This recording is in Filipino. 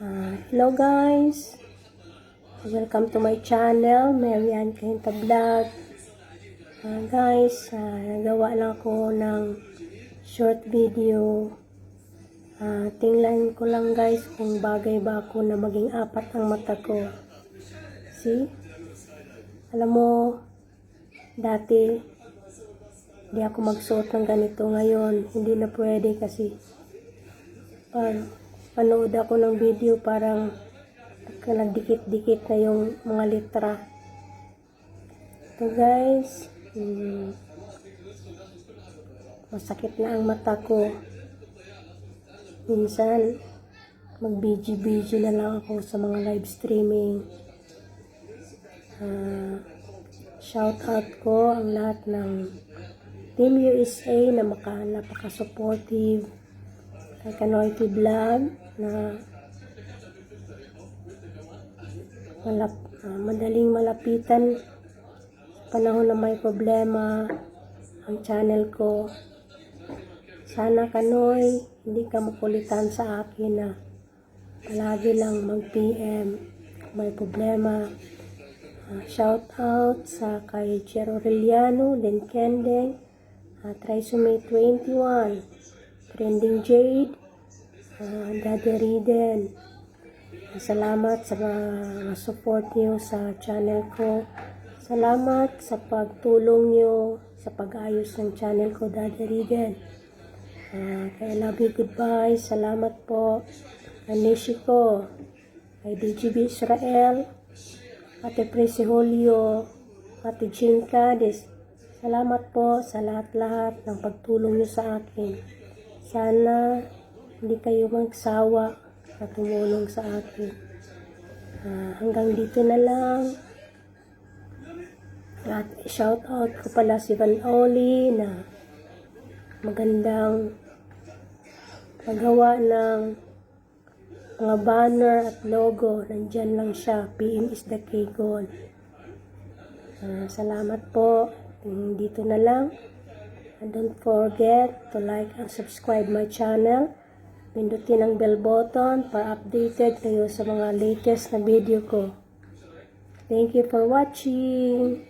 Hello guys, welcome to my channel, Marian Quinta Vlog. Guys, nagawa lang ako ng short video. Tingnan ko lang guys kung bagay ba ako na maging apat ang mata ko. See? Alam mo, dati hindi ako magsuot ng ganito. Ngayon hindi na pwede kasi panood ako ng video parang nagdikit-dikit na yung mga litra. So guys, masakit na ang mata ko. Minsan mag-BG na lang ako sa mga live streaming. Shout out ko ang lahat ng Team USA na napaka-supportive kay Kanoyki Vlog na madaling malapitan sa panahon na may problema ang channel ko. Sana Kanoy, hindi ka makulitan sa akin na palagi lang mag-PM kung may problema. Shout out sa kay Jero Aureliano, Den Kendeng, Trisome 21, Trending Jade, Daddy Riden. Salamat sa mga support niyo sa channel ko. Salamat sa pagtulong niyo sa pag-ayos ng channel ko, Daddy Riden. Kay love you, goodbye. Salamat po. Kay Nishiko, kay DGB Israel, Ate Presi Julio, Ate Jinka, salamat po sa lahat-lahat ng pagtulong niyo sa akin. Sana hindi kayo magsawa na tumulong sa akin. Hanggang dito na lang. At shout out ko pala si Van Oli na magandang magawa ng mga banner at logo. Nandyan lang siya. PM is the key goal. Salamat po. Dito na lang. And don't forget to like and subscribe my channel. Pindutin ang bell button para updated kayo sa mga latest na video ko. Thank you for watching.